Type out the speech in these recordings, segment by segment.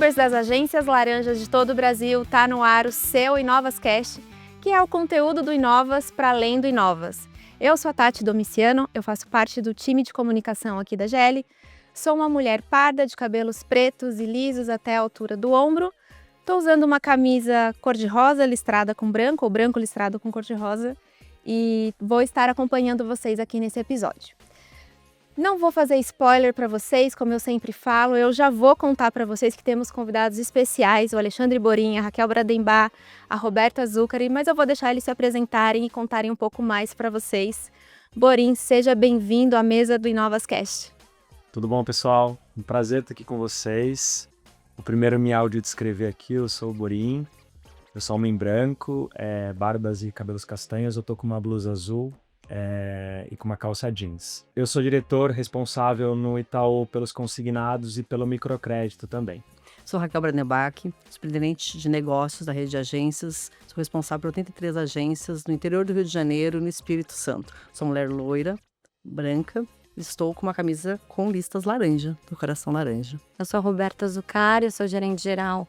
Itubers das agências laranjas de todo o Brasil, tá no ar o seu InovasCast, que é o conteúdo do Inovas para além do Inovas. Eu sou a Tati Domiciano, eu faço parte do time de comunicação aqui da GL, sou uma mulher parda de cabelos pretos e lisos até a altura do ombro, estou usando uma camisa cor-de-rosa listrada com branco ou branco listrado com cor-de-rosa e vou estar acompanhando vocês aqui nesse episódio. Não vou fazer spoiler para vocês, como eu sempre falo, eu já vou contar para vocês que temos convidados especiais, o Alexandre Borin, a Raquel Bradembar, a Roberta Zuccari, mas eu vou deixar eles se apresentarem e contarem um pouco mais para vocês. Borin, seja bem-vindo à mesa do InovasCast. Tudo bom, pessoal? Um prazer estar aqui com vocês. O primeiro me áudio descrever aqui, eu sou o Borin, eu sou homem branco, barbas e cabelos castanhos, eu tô com uma blusa azul. E com uma calça jeans. Eu sou diretor responsável no Itaú pelos consignados e pelo microcrédito também. Sou Raquel Bradembar, superintendente de negócios da rede de agências. Sou responsável por 83 agências no interior do Rio de Janeiro e no Espírito Santo. Sou mulher loira, branca, estou com uma camisa com listas laranja, do coração laranja. Eu sou a Roberta Zuccari, eu sou gerente geral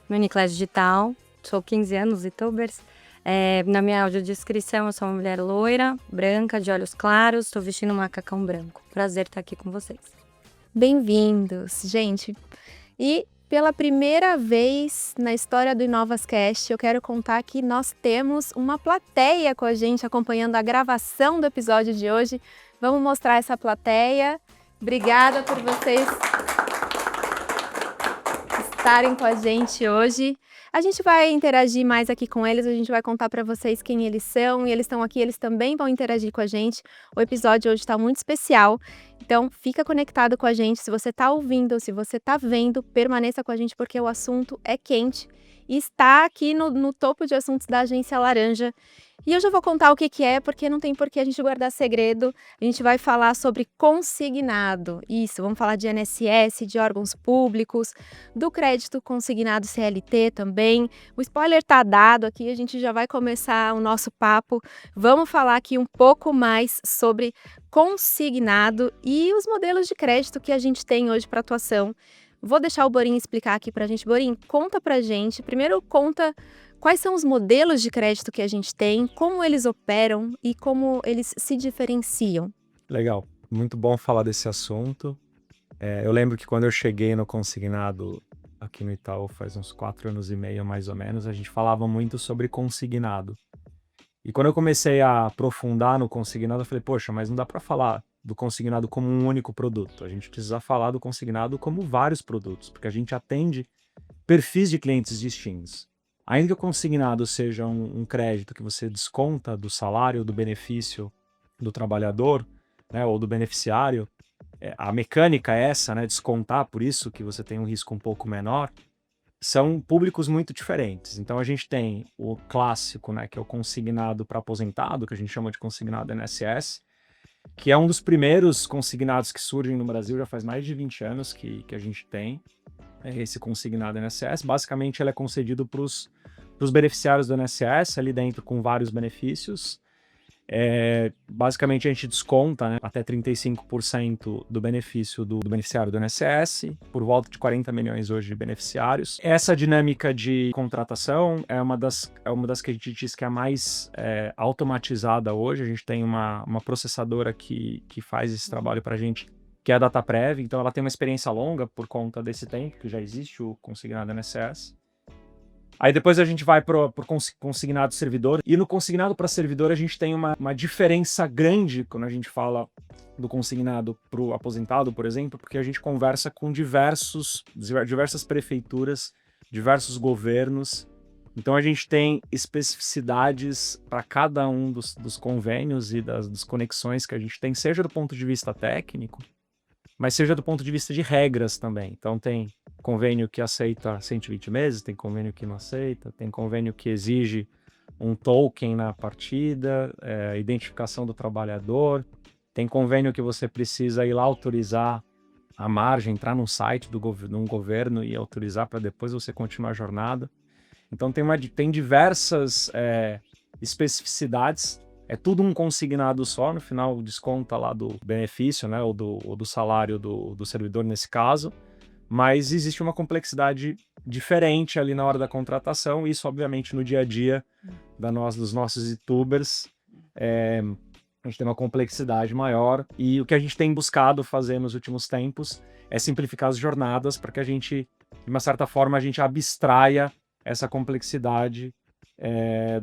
no Uniclass Digital, sou 15 anos Itubers. Na minha audiodescrição, eu sou uma mulher loira, branca, de olhos claros, estou vestindo um macacão branco. Prazer estar aqui com vocês. Bem-vindos, gente. E pela primeira vez na história do InovasCast, eu quero contar que nós temos uma plateia com a gente acompanhando a gravação do episódio de hoje. Vamos mostrar essa plateia. Obrigada por vocês estarem com a gente hoje. A gente vai interagir mais aqui com eles, a gente vai contar para vocês quem eles são e eles estão aqui, eles também vão interagir com a gente. O episódio hoje está muito especial, então fica conectado com a gente. Se você está ouvindo ou se você está vendo, permaneça com a gente porque o assunto é quente e está aqui no topo de assuntos da Agência Laranja. E eu já vou contar o que é, porque não tem por que a gente guardar segredo. A gente vai falar sobre consignado. Isso, vamos falar de INSS, de órgãos públicos, do crédito consignado CLT também. O spoiler está dado aqui, a gente já vai começar o nosso papo. Vamos falar aqui um pouco mais sobre consignado e os modelos de crédito que a gente tem hoje para atuação. Vou deixar o Borin explicar aqui para a gente. Borin, conta para a gente. Primeiro, conta quais são os modelos de crédito que a gente tem, como eles operam e como eles se diferenciam. Legal, muito bom falar desse assunto. Eu lembro que quando eu cheguei no consignado aqui no Itaú, faz uns 4 anos e meio mais ou menos, a gente falava muito sobre consignado. E quando eu comecei a aprofundar no consignado, eu falei, poxa, mas não dá para falar do consignado como um único produto. A gente precisa falar do consignado como vários produtos, porque a gente atende perfis de clientes distintos. Ainda que o consignado seja um crédito que você desconta do salário, do benefício do trabalhador, né, ou do beneficiário, a mecânica é essa, né, descontar, por isso que você tem um risco um pouco menor, são públicos muito diferentes. Então a gente tem o clássico, né, que é o consignado para aposentado, que a gente chama de consignado INSS, que é um dos primeiros consignados que surgem no Brasil, já faz mais de 20 anos que a gente tem esse consignado INSS. Basicamente ele é concedido para os beneficiários do INSS, ali dentro com vários benefícios. Basicamente a gente desconta, né, até 35% do benefício do beneficiário do INSS, por volta de 40 milhões hoje de beneficiários. Essa dinâmica de contratação é uma das que a gente diz que é a mais automatizada hoje. A gente tem uma processadora que faz esse trabalho para a gente, que é a DataPrev, então ela tem uma experiência longa por conta desse tempo que já existe o consignado INSS. Aí depois a gente vai para o consignado servidor, e no consignado para servidor a gente tem uma diferença grande quando a gente fala do consignado para o aposentado, por exemplo, porque a gente conversa com diversas prefeituras, diversos governos, então a gente tem especificidades para cada um dos convênios e das conexões que a gente tem, seja do ponto de vista técnico, mas seja do ponto de vista de regras também. Então tem convênio que aceita 120 meses, tem convênio que não aceita, tem convênio que exige um token na partida, identificação do trabalhador, tem convênio que você precisa ir lá autorizar a margem, entrar no site de um governo e autorizar para depois você continuar a jornada. Então tem diversas especificidades. É tudo um consignado só, no final desconta lá do benefício, né, ou do salário do servidor nesse caso, mas existe uma complexidade diferente ali na hora da contratação, e isso obviamente no dia a dia dos nossos youtubers, a gente tem uma complexidade maior, e o que a gente tem buscado fazer nos últimos tempos é simplificar as jornadas para que a gente, de uma certa forma, a gente abstraia essa complexidade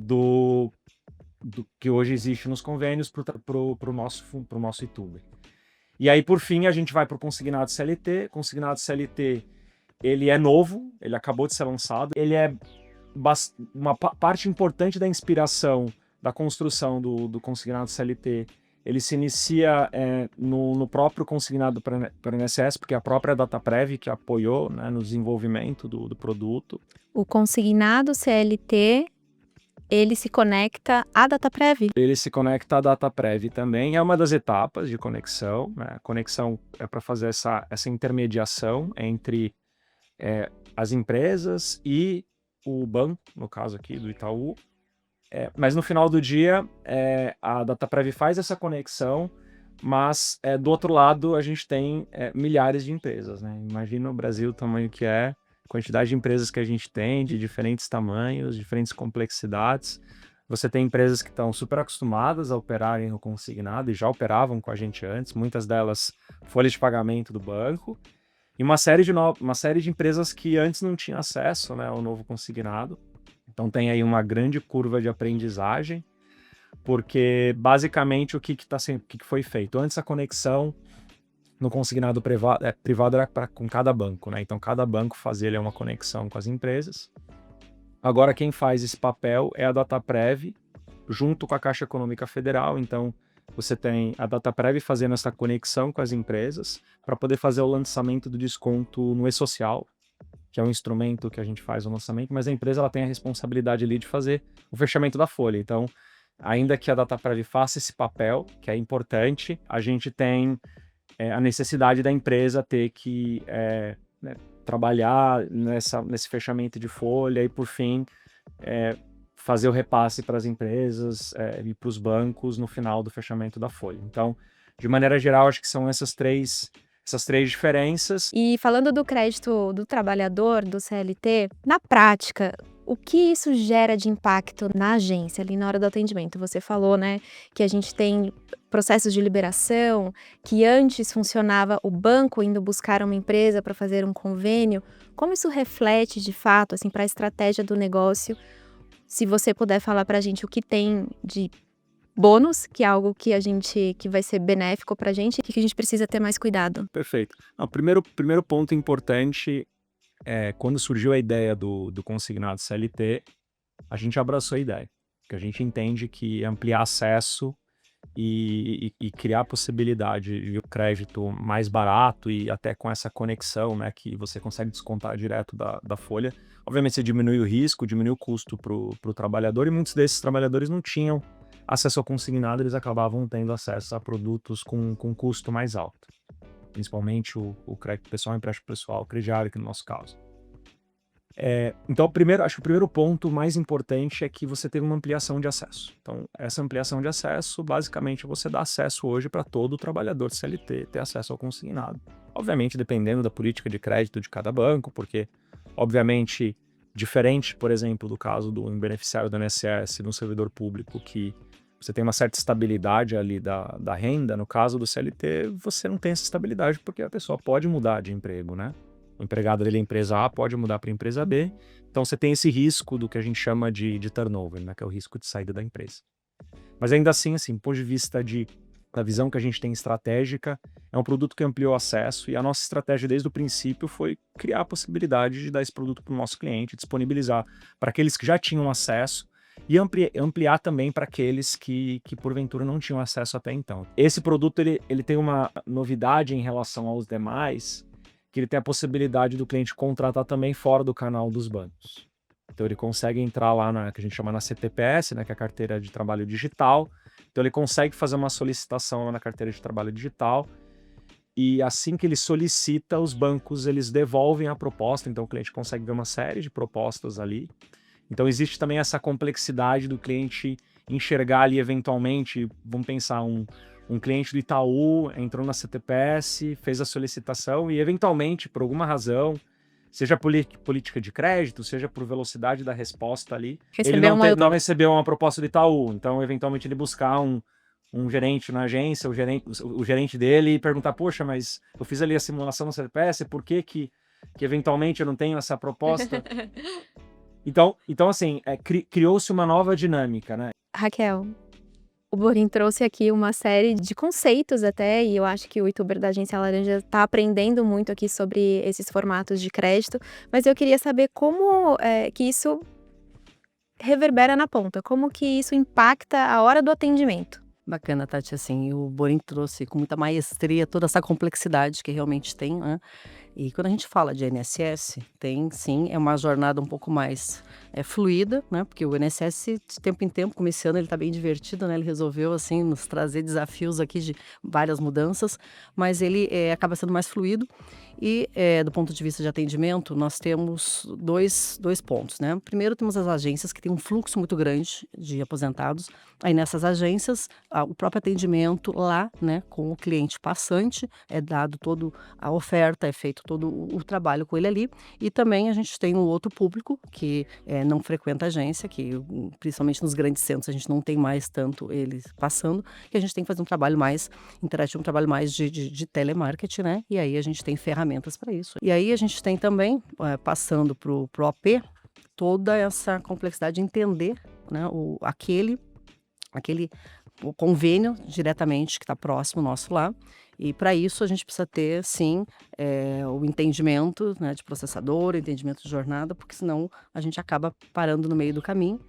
do que hoje existe nos convênios para o nosso youtuber. E aí, por fim, a gente vai para o consignado CLT. Consignado CLT, ele é novo, ele acabou de ser lançado, ele é uma parte importante da inspiração da construção do consignado CLT. Ele se inicia no próprio consignado para o INSS, porque é a própria Dataprev que apoiou, né, no desenvolvimento do produto. O consignado CLT, ele se conecta à Dataprev? Ele se conecta à Dataprev também, é uma das etapas de conexão, né? A conexão é para fazer essa intermediação entre as empresas e o banco, no caso aqui do Itaú. Mas no final do dia, a Dataprev faz essa conexão, mas do outro lado a gente tem milhares de empresas, né? Imagina o Brasil, o tamanho que é, quantidade de empresas que a gente tem, de diferentes tamanhos, diferentes complexidades. Você tem empresas que estão super acostumadas a operarem no consignado e já operavam com a gente antes, muitas delas folhas de pagamento do banco, e uma série de empresas que antes não tinham acesso, né, ao novo consignado. Então tem aí uma grande curva de aprendizagem, porque basicamente o que foi feito? Antes a conexão no consignado privado era com cada banco, né? Então cada banco fazia uma conexão com as empresas. Agora quem faz esse papel é a Dataprev, junto com a Caixa Econômica Federal. Então você tem a Dataprev fazendo essa conexão com as empresas para poder fazer o lançamento do desconto no e-social, que é um instrumento que a gente faz o lançamento, mas a empresa ela tem a responsabilidade ali de fazer o fechamento da folha. Então, ainda que a Dataprev faça esse papel, que é importante, a gente tem a necessidade da empresa ter que trabalhar nesse fechamento de folha e, por fim, fazer o repasse para as empresas e para os bancos no final do fechamento da folha. Então, de maneira geral, acho que são essas três diferenças. E falando do crédito do trabalhador, do CLT, na prática, o que isso gera de impacto na agência, ali na hora do atendimento? Você falou, né, que a gente tem processos de liberação, que antes funcionava o banco indo buscar uma empresa para fazer um convênio. Como isso reflete, de fato, assim, para a estratégia do negócio? Se você puder falar para a gente o que tem de bônus, que é algo que que vai ser benéfico para a gente e que a gente precisa ter mais cuidado. Perfeito. O primeiro ponto importante quando surgiu a ideia do consignado CLT, a gente abraçou a ideia, porque a gente entende que ampliar acesso e criar a possibilidade de crédito mais barato e até com essa conexão, né, que você consegue descontar direto da folha, obviamente você diminui o risco, diminui o custo para o trabalhador, e muitos desses trabalhadores não tinham acesso ao consignado, eles acabavam tendo acesso a produtos com custo mais alto. Principalmente o crédito pessoal, o empréstimo pessoal, o crediário, que no nosso caso. Então, acho que o primeiro ponto mais importante é que você teve uma ampliação de acesso. Então, essa ampliação de acesso, basicamente, você dá acesso hoje para todo trabalhador CLT ter acesso ao consignado. Obviamente, dependendo da política de crédito de cada banco, porque, obviamente, diferente, por exemplo, do caso do beneficiário do INSS, no servidor público, que você tem uma certa estabilidade ali da renda, no caso do CLT, você não tem essa estabilidade porque a pessoa pode mudar de emprego, né? O empregado dele é empresa A, pode mudar para a empresa B, então você tem esse risco do que a gente chama de turnover, né? Que é o risco de saída da empresa. Mas ainda assim, do ponto de vista da visão que a gente tem estratégica, é um produto que ampliou acesso, e a nossa estratégia desde o princípio foi criar a possibilidade de dar esse produto para o nosso cliente, disponibilizar para aqueles que já tinham acesso, e ampliar também para aqueles que porventura não tinham acesso até então. Esse produto ele tem uma novidade em relação aos demais, que ele tem a possibilidade do cliente contratar também fora do canal dos bancos. Então ele consegue entrar lá que a gente chama na CTPS, né, que é a carteira de trabalho digital. Então ele consegue fazer uma solicitação lá na carteira de trabalho digital, e assim que ele solicita, os bancos eles devolvem a proposta, então o cliente consegue ver uma série de propostas ali. Então existe também essa complexidade do cliente enxergar ali eventualmente, vamos pensar, um um cliente do Itaú entrou na CTPS, fez a solicitação e, eventualmente, por alguma razão, seja política de crédito, seja por velocidade da resposta ali, ele não recebeu uma proposta do Itaú. Então, eventualmente, ele buscar um gerente na agência, o gerente dele, e perguntar, poxa, mas eu fiz ali a simulação no CTPS, por que eventualmente eu não tenho essa proposta? Então assim, criou-se uma nova dinâmica, né? Raquel, o Borim trouxe aqui uma série de conceitos até, e eu acho que o youtuber da Agência Laranja está aprendendo muito aqui sobre esses formatos de crédito, mas eu queria saber como que isso reverbera na ponta, como que isso impacta a hora do atendimento. Bacana, Tati, assim, o Borim trouxe com muita maestria toda essa complexidade que realmente tem, né? E quando a gente fala de INSS, tem sim, é uma jornada um pouco mais fluida, né? Porque o INSS, de tempo em tempo, como esse ano ele está bem divertido, né? Ele resolveu, assim, nos trazer desafios aqui de várias mudanças, mas ele acaba sendo mais fluido. E do ponto de vista de atendimento, nós temos dois pontos, né? Primeiro, temos as agências que têm um fluxo muito grande de aposentados. Aí nessas agências, o próprio atendimento lá, né, com o cliente passante, é dado toda a oferta, é feito todo o trabalho com ele ali. E também a gente tem um outro público que não frequenta a agência, que principalmente nos grandes centros a gente não tem mais tanto eles passando, que a gente tem que fazer um trabalho mais interativo, um trabalho mais de telemarketing, né? E aí a gente tem ferramentas para isso. E aí a gente tem também, passando pro OP, toda essa complexidade de entender, né, o convênio diretamente que está próximo nosso lá. E para isso a gente precisa ter, sim, o entendimento, né, de processador, o entendimento de jornada, porque senão a gente acaba parando no meio do caminho.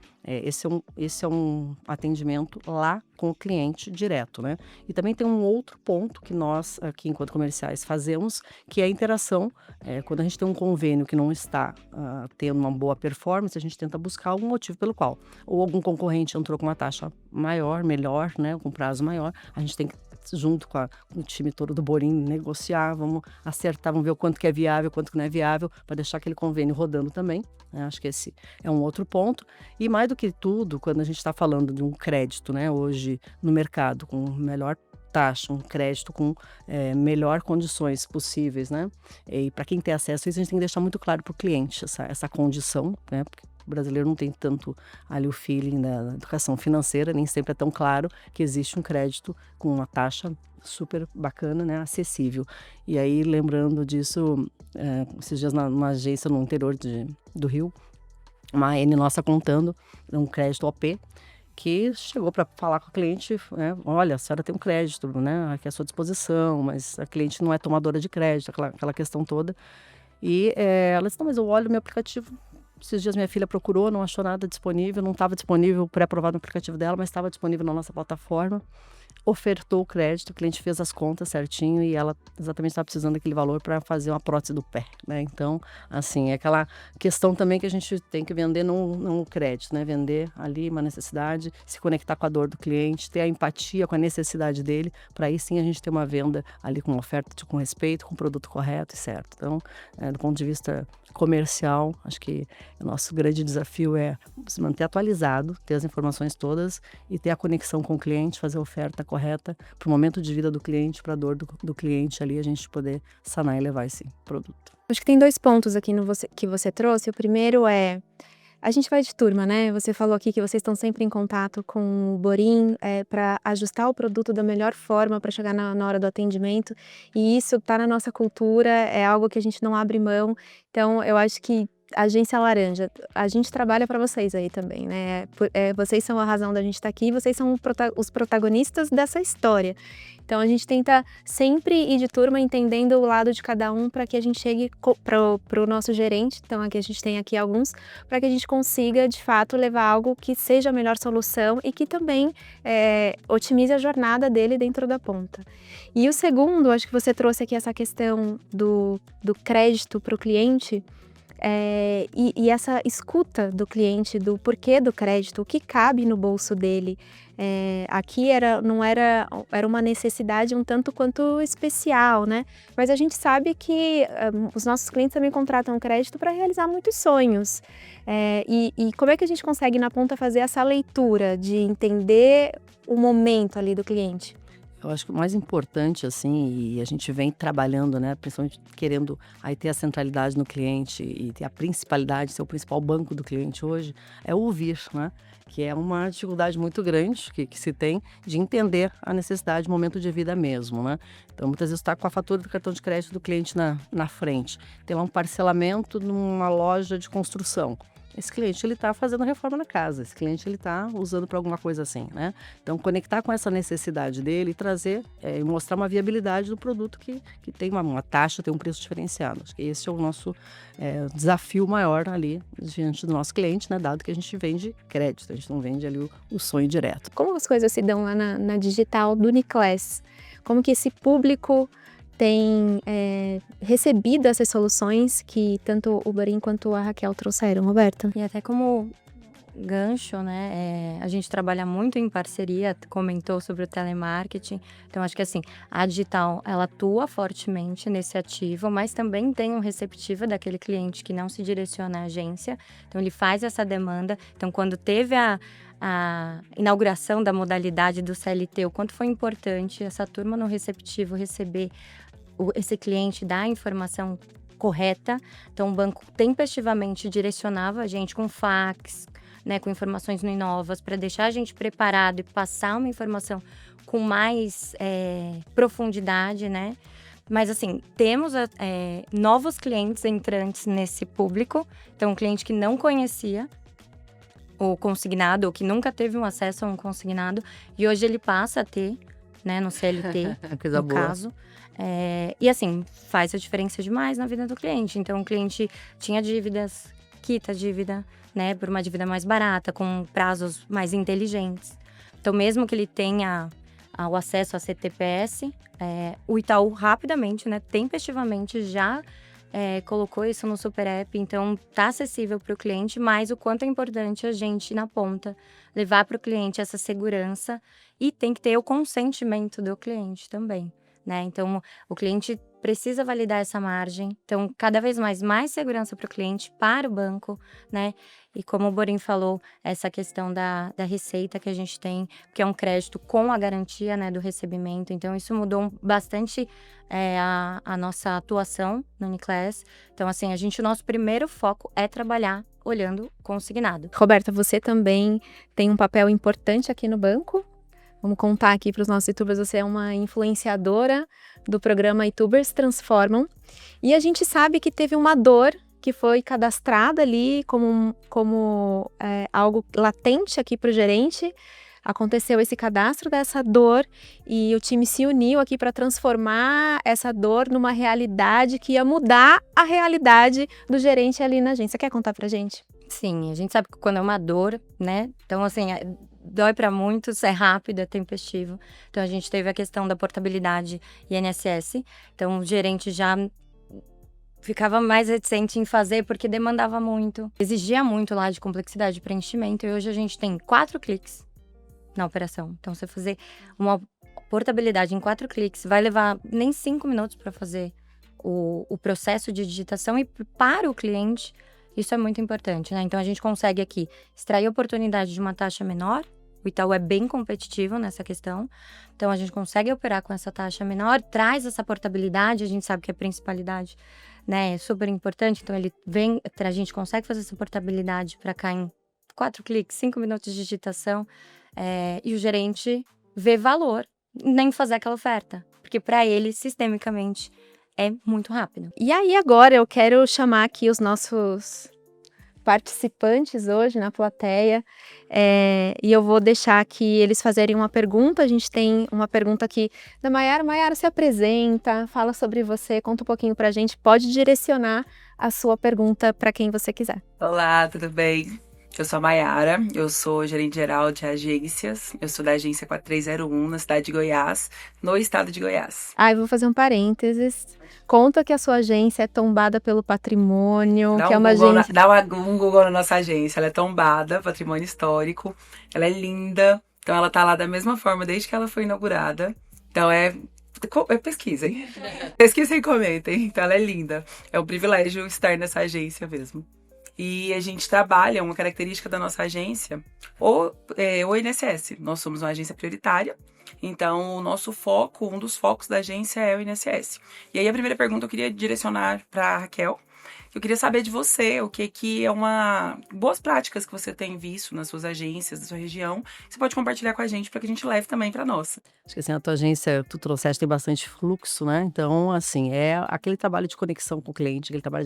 Esse é um atendimento lá com o cliente direto, né? E também tem um outro ponto que nós, aqui enquanto comerciais, fazemos, que é a interação. Quando a gente tem um convênio que não está tendo uma boa performance, a gente tenta buscar algum motivo pelo qual. Ou algum concorrente entrou com uma taxa maior, melhor, né, com prazo maior, a gente tem que, junto com o time todo do Borim, negociar, vamos acertar, vamos ver o quanto que é viável, quanto que não é viável, para deixar aquele convênio rodando também, né? Acho que esse é um outro ponto. E mais do que tudo, quando a gente está falando de um crédito, né, hoje no mercado, com melhor taxa, um crédito com melhor condições possíveis, né? E para quem tem acesso a isso, a gente tem que deixar muito claro para o cliente essa condição, né? Porque o brasileiro não tem tanto ali o feeling da educação financeira, nem sempre é tão claro que existe um crédito com uma taxa super bacana, né, acessível. E aí, lembrando disso, esses dias numa agência no interior do Rio, uma N nossa contando um crédito OP, que chegou para falar com a cliente, né, olha, a senhora tem um crédito, né, aqui à sua disposição, mas a cliente não é tomadora de crédito, aquela questão toda. E ela disse, não, mas eu olho o meu aplicativo. Esses dias minha filha procurou, não achou nada disponível, não estava disponível pré-aprovado no aplicativo dela, mas estava disponível na nossa plataforma. Ofertou o crédito, o cliente fez as contas certinho e ela exatamente estava precisando daquele valor para fazer uma prótese do pé, né? Então, assim, é aquela questão também que a gente tem que vender no crédito, né? Vender ali uma necessidade, se conectar com a dor do cliente, ter a empatia com a necessidade dele, para aí sim a gente ter uma venda ali com uma oferta com respeito, com o produto correto e certo. Então, do ponto de vista comercial, acho que o nosso grande desafio é se manter atualizado, ter as informações todas e ter a conexão com o cliente, fazer a oferta correta para o momento de vida do cliente, para a dor do cliente ali, a gente poder sanar e levar esse produto. Acho que tem 2 pontos aqui que você trouxe. O primeiro a gente vai de turma, né? Você falou aqui que vocês estão sempre em contato com o Borim para ajustar o produto da melhor forma para chegar na hora do atendimento. E isso está na nossa cultura, é algo que a gente não abre mão. Então, eu acho que a Agência Laranja, a gente trabalha para vocês aí também, né? Vocês são a razão da gente estar aqui, vocês são os protagonistas dessa história. Então a gente tenta sempre ir de turma entendendo o lado de cada um para que a gente chegue para o nosso gerente, então aqui a gente tem aqui alguns, para que a gente consiga de fato levar algo que seja a melhor solução e que também otimize a jornada dele dentro da ponta. E o segundo, acho que você trouxe aqui essa questão do crédito para o cliente. E essa escuta do cliente, do porquê do crédito, o que cabe no bolso dele. Aqui era uma necessidade um tanto quanto especial, né? Mas a gente sabe que os nossos clientes também contratam crédito para realizar muitos sonhos. E como é que a gente consegue na ponta fazer essa leitura de entender o momento ali do cliente? Eu acho que o mais importante, assim, e a gente vem trabalhando, né, principalmente querendo aí ter a centralidade no cliente e ter a principalidade, ser o principal banco do cliente hoje, é ouvir, né? Que é uma dificuldade muito grande que se tem de entender a necessidade do momento de vida mesmo, né? Então, muitas vezes está com a fatura do cartão de crédito do cliente na frente. Tem lá um parcelamento numa loja de construção. Esse cliente, ele está fazendo reforma na casa, esse cliente, ele está usando para alguma coisa assim, né? Então, conectar com essa necessidade dele e trazer, e mostrar uma viabilidade do produto que tem uma taxa, tem um preço diferenciado. Acho que esse é o nosso desafio maior ali diante do nosso cliente, né? Dado que a gente vende crédito, a gente não vende ali o sonho direto. Como as coisas se dão lá na digital do Uniclass? Como que esse público tem recebido essas soluções que tanto o Borim quanto a Raquel trouxeram, Roberta? E até como gancho, né, a gente trabalha muito em parceria, comentou sobre o telemarketing, então acho que assim, a digital, ela atua fortemente nesse ativo, mas também tem um receptivo daquele cliente que não se direciona à agência, então ele faz essa demanda, então quando teve a inauguração da modalidade do CLT, o quanto foi importante essa turma no receptivo receber esse cliente dar a informação correta. Então, o banco tempestivamente direcionava a gente com fax, né, com informações no Inovas, para deixar a gente preparado e passar uma informação com mais profundidade, né? Mas, assim, temos novos clientes entrantes nesse público. Então, um cliente que não conhecia o consignado, ou que nunca teve um acesso a um consignado, e hoje ele passa a ter, né, no CLT, Coisa no boa. caso. E assim, faz a diferença demais na vida do cliente. Então, o cliente tinha dívidas, quita a dívida, né, por uma dívida mais barata, com prazos mais inteligentes. Então, mesmo que ele tenha o acesso a CTPS, o Itaú rapidamente, né, tempestivamente já colocou isso no Super App. Então, tá acessível para o cliente, mas o quanto é importante a gente, na ponta, levar para o cliente essa segurança e tem que ter o consentimento do cliente também, né? Então, o cliente precisa validar essa margem. Então, cada vez mais segurança para o cliente, para o banco, né? E como o Borim falou, essa questão da receita que a gente tem, que é um crédito com a garantia, né, do recebimento. Então, isso mudou bastante a nossa atuação no Uniclass. Então, assim, o nosso primeiro foco é trabalhar olhando consignado. Roberta, você também tem um papel importante aqui no banco. Vamos contar aqui para os nossos youtubers, você é uma influenciadora do programa YouTubers Transformam. E a gente sabe que teve uma dor que foi cadastrada ali como algo latente aqui para o gerente. Aconteceu esse cadastro dessa dor e o time se uniu aqui para transformar essa dor numa realidade que ia mudar a realidade do gerente ali na agência. Quer contar pra gente? Sim, a gente sabe que quando é uma dor, né? Então, assim, dói para muitos, é rápido, é tempestivo. Então, a gente teve a questão da portabilidade INSS. Então, o gerente já ficava mais reticente em fazer porque demandava muito. Exigia muito lá de complexidade de preenchimento. E hoje a gente tem 4 cliques na operação. Então, você fazer uma portabilidade em 4 cliques vai levar nem 5 minutos para fazer o processo de digitação. E para o cliente, isso é muito importante, né? Então, a gente consegue aqui extrair oportunidade de uma taxa menor. O Itaú é bem competitivo nessa questão. Então, a gente consegue operar com essa taxa menor, traz essa portabilidade. A gente sabe que a principalidade, né, é super importante. Então, a gente consegue fazer essa portabilidade para cá em 4 cliques, 5 minutos de digitação. E o gerente vê valor nem fazer aquela oferta. Porque para ele, sistemicamente, é muito rápido. E aí agora eu quero chamar aqui os nossos participantes hoje na plateia e eu vou deixar aqui eles fazerem uma pergunta. A gente tem uma pergunta aqui da Maiara. Maiara, se apresenta, fala sobre você, conta um pouquinho pra gente. Pode direcionar a sua pergunta para quem você quiser. Olá, tudo bem? Eu sou a Maiara, eu sou gerente geral de agências, eu sou da agência 4301 na cidade de Goiás, no estado de Goiás. Eu vou fazer um parênteses. Conta que a sua agência é tombada pelo patrimônio, que é uma agência... Dá um Google na nossa agência, ela é tombada, patrimônio histórico, ela é linda, então ela tá lá da mesma forma desde que ela foi inaugurada. Então pesquisem, pesquisem e comentem, então ela é linda, é um privilégio estar nessa agência mesmo. E a gente trabalha, uma característica da nossa agência, o INSS. Nós somos uma agência prioritária, então o nosso foco, um dos focos da agência é o INSS. E aí a primeira pergunta eu queria direcionar para a Raquel. Eu queria saber de você, o que é boas práticas que você tem visto nas suas agências, da sua região. Você pode compartilhar com a gente para que a gente leve também para nossa. Acho que assim, a tua agência, tu trouxeste, tem bastante fluxo, né? Então, assim, é aquele trabalho de conexão com o cliente, aquele trabalho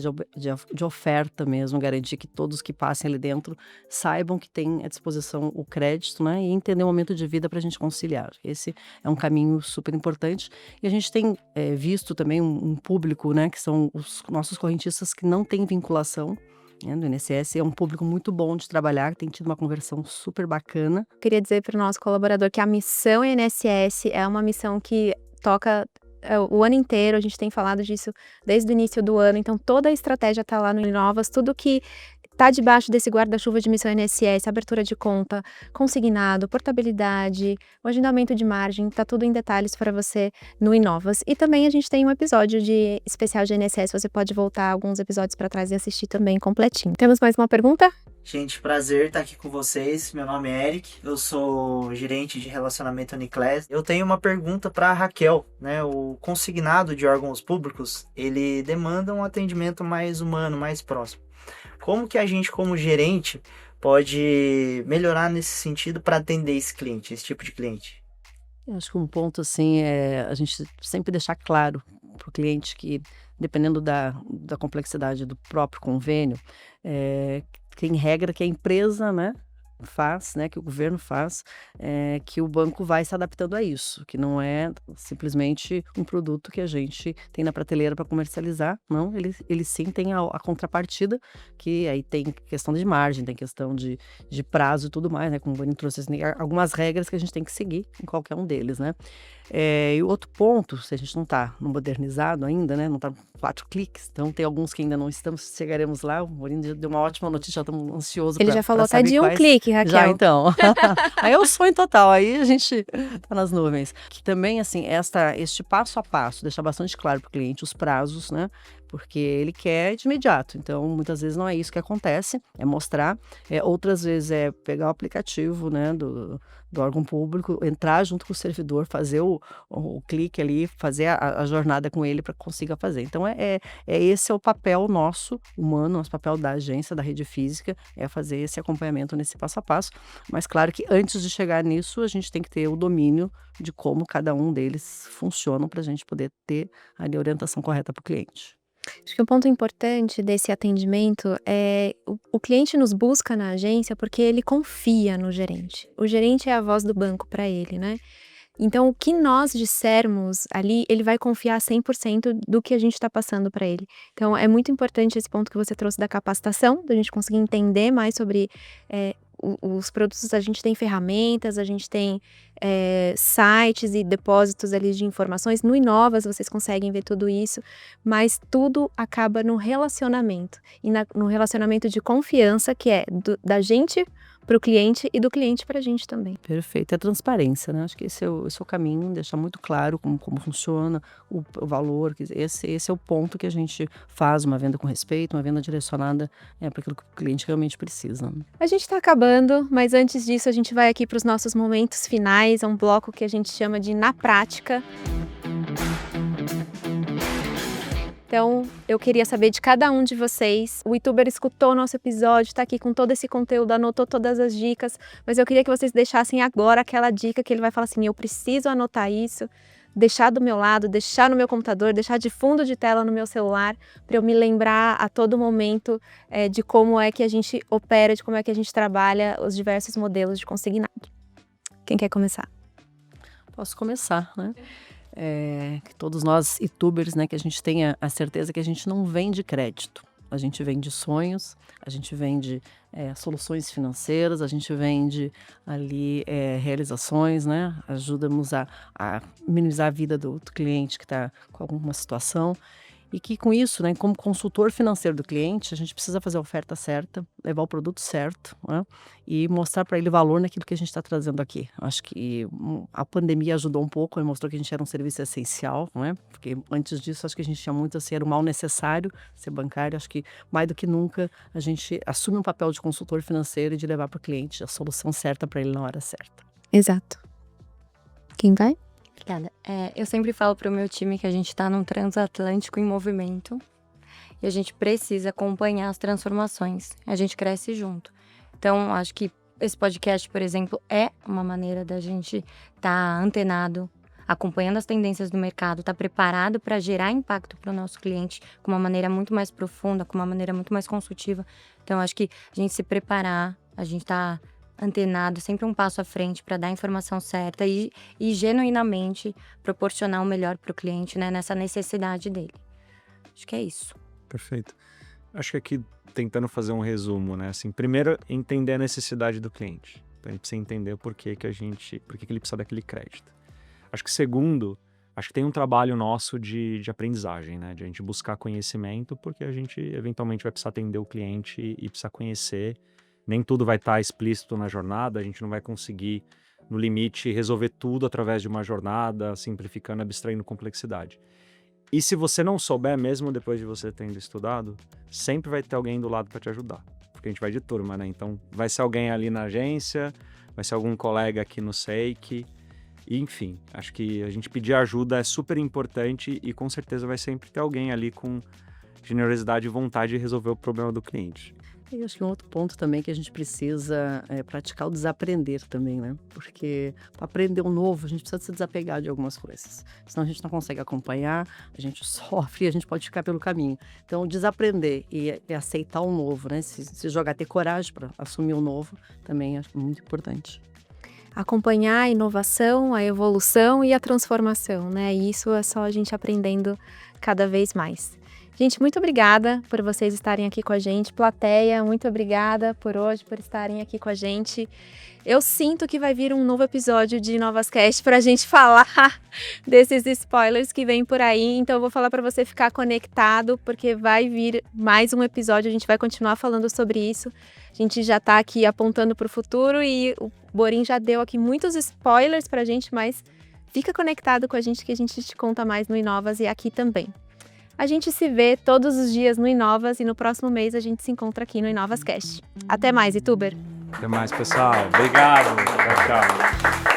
de oferta mesmo, garantir que todos que passem ali dentro saibam que tem à disposição o crédito, né? E entender o momento de vida para a gente conciliar. Esse é um caminho super importante. E a gente tem visto também um público, né? Que são os nossos correntistas que não têm vinculação, né, do INSS. É um público muito bom de trabalhar, tem tido uma conversão super bacana. Queria dizer para o nosso colaborador que a missão INSS é uma missão que toca o ano inteiro, a gente tem falado disso desde o início do ano, então toda a estratégia está lá no Inovas, tudo que está debaixo desse guarda-chuva de missão INSS, abertura de conta, consignado, portabilidade, o agendamento de margem, está tudo em detalhes para você no Inovas. E também a gente tem um episódio de especial de INSS, você pode voltar alguns episódios para trás e assistir também completinho. Temos mais uma pergunta? Gente, prazer estar aqui com vocês. Meu nome é Eric, eu sou gerente de relacionamento Uniclass. Eu tenho uma pergunta para a Raquel, né? O consignado de órgãos públicos, ele demanda um atendimento mais humano, mais próximo. Como que a gente, como gerente, pode melhorar nesse sentido para atender esse cliente, esse tipo de cliente? Eu acho que um ponto, assim, é a gente sempre deixar claro para o cliente que, dependendo da complexidade do próprio convênio, tem regra que a empresa, né, faz, né, que o governo faz, que o banco vai se adaptando a isso, que não é simplesmente um produto que a gente tem na prateleira para comercializar, não, ele sim tem a contrapartida, que aí tem questão de margem, tem questão de prazo e tudo mais, né, como o Boninho trouxe, assim, algumas regras que a gente tem que seguir em qualquer um deles, né. E o outro ponto, se a gente não está no modernizado ainda, né, não está 4 cliques, então tem alguns que ainda não estamos, chegaremos lá, o Boninho deu uma ótima notícia, já estamos ansiosos. Ele já falou até de um clique, Raquel. Já, então. Aí é o sonho total, aí a gente tá nas nuvens. Que também, assim, este passo a passo, deixar bastante claro para o cliente os prazos, né? Porque ele quer de imediato. Então, muitas vezes não é isso que acontece, é mostrar. Outras vezes é pegar o aplicativo, né, do órgão público, entrar junto com o servidor, fazer o clique ali, fazer a jornada com ele para que consiga fazer. Então, esse é o papel nosso, humano, nosso papel da agência, da rede física, é fazer esse acompanhamento nesse passo a passo. Mas, claro que antes de chegar nisso, a gente tem que ter o domínio de como cada um deles funcionam para a gente poder ter ali a orientação correta para o cliente. Acho que um ponto importante desse atendimento é o cliente nos busca na agência porque ele confia no gerente. O gerente é a voz do banco para ele, né? Então, o que nós dissermos ali, ele vai confiar 100% do que a gente está passando para ele. Então, é muito importante esse ponto que você trouxe da capacitação, da gente conseguir entender mais sobre os produtos. A gente tem ferramentas, a gente tem sites e depósitos ali de informações. No Inovas vocês conseguem ver tudo isso, mas tudo acaba no relacionamento. E no relacionamento de confiança, que é da gente para o cliente e do cliente para a gente também. Perfeito, é transparência, né? Acho que esse é o caminho, deixar muito claro como funciona, o valor, esse é o ponto que a gente faz uma venda com respeito, uma venda direcionada para aquilo que o cliente realmente precisa. A gente está acabando, mas antes disso a gente vai aqui para os nossos momentos finais, é um bloco que a gente chama de Na Prática. Então, eu queria saber de cada um de vocês. O youtuber escutou o nosso episódio, tá aqui com todo esse conteúdo, anotou todas as dicas, mas eu queria que vocês deixassem agora aquela dica que ele vai falar assim: eu preciso anotar isso, deixar do meu lado, deixar no meu computador, deixar de fundo de tela no meu celular, para eu me lembrar a todo momento de como é que a gente opera, de como é que a gente trabalha os diversos modelos de consignado. Quem quer começar? Posso começar, né? Que todos nós youtubers, né, que a gente tenha a certeza que a gente não vende crédito, a gente vende sonhos, a gente vende soluções financeiras, a gente vende ali realizações, né, ajuda-nos a minimizar a vida do cliente que está com alguma situação. e que com isso, né, como consultor financeiro do cliente, a gente precisa fazer a oferta certa, levar o produto certo, né, e mostrar para ele valor naquilo que a gente está trazendo aqui. Acho que a pandemia ajudou um pouco, mostrou que a gente era um serviço essencial, né, porque antes disso acho que a gente tinha muito assim, era um mal necessário ser bancário. Acho que mais do que nunca a gente assume um papel de consultor financeiro e de levar para o cliente a solução certa para ele na hora certa. Exato. Quem vai? Obrigada. Eu sempre falo para o meu time que a gente está num transatlântico em movimento e a gente precisa acompanhar as transformações. A gente cresce junto. Então, acho que esse podcast, por exemplo, é uma maneira da gente estar antenado, acompanhando as tendências do mercado, estar preparado para gerar impacto para o nosso cliente com uma maneira muito mais profunda, com uma maneira muito mais consultiva. Então, acho que a gente se preparar, a gente tá antenado, sempre um passo à frente para dar a informação certa e genuinamente proporcionar o melhor para o cliente, né, nessa necessidade dele. Acho que é isso. Perfeito. Acho que aqui, tentando fazer um resumo, né? Assim, primeiro, entender a necessidade do cliente. Então, a gente precisa entender por que ele precisa daquele crédito. Acho que segundo, acho que tem um trabalho nosso de aprendizagem, né? De a gente buscar conhecimento, porque a gente eventualmente vai precisar atender o cliente e precisar conhecer. Nem tudo vai estar explícito na jornada, a gente não vai conseguir, no limite, resolver tudo através de uma jornada, simplificando, abstraindo complexidade. E se você não souber, mesmo depois de você tendo estudado, sempre vai ter alguém do lado para te ajudar. Porque a gente vai de turma, né? Então, vai ser alguém ali na agência, vai ser algum colega aqui no SEIC. E, enfim, acho que a gente pedir ajuda é super importante e com certeza vai sempre ter alguém ali com generosidade e vontade de resolver o problema do cliente. E acho que um outro ponto também que a gente precisa praticar o desaprender também, né? Porque para aprender um novo, a gente precisa se desapegar de algumas coisas. Senão a gente não consegue acompanhar, a gente sofre e a gente pode ficar pelo caminho. Então, desaprender e aceitar o novo, né? Se jogar, ter coragem para assumir o novo, também acho muito importante. Acompanhar a inovação, a evolução e a transformação, né? E isso é só a gente aprendendo cada vez mais. Gente, muito obrigada por vocês estarem aqui com a gente. Plateia, muito obrigada por hoje, por estarem aqui com a gente. Eu sinto que vai vir um novo episódio de Inovascast para a gente falar desses spoilers que vem por aí. Então, eu vou falar para você ficar conectado, porque vai vir mais um episódio. A gente vai continuar falando sobre isso. A gente já está aqui apontando para o futuro e o Borim já deu aqui muitos spoilers para a gente, mas fica conectado com a gente que a gente te conta mais no Inovas e aqui também. A gente se vê todos os dias no Inovas e no próximo mês a gente se encontra aqui no Inovascast. Até mais, Ituber! Até mais, pessoal. Obrigado. Tchau, tchau.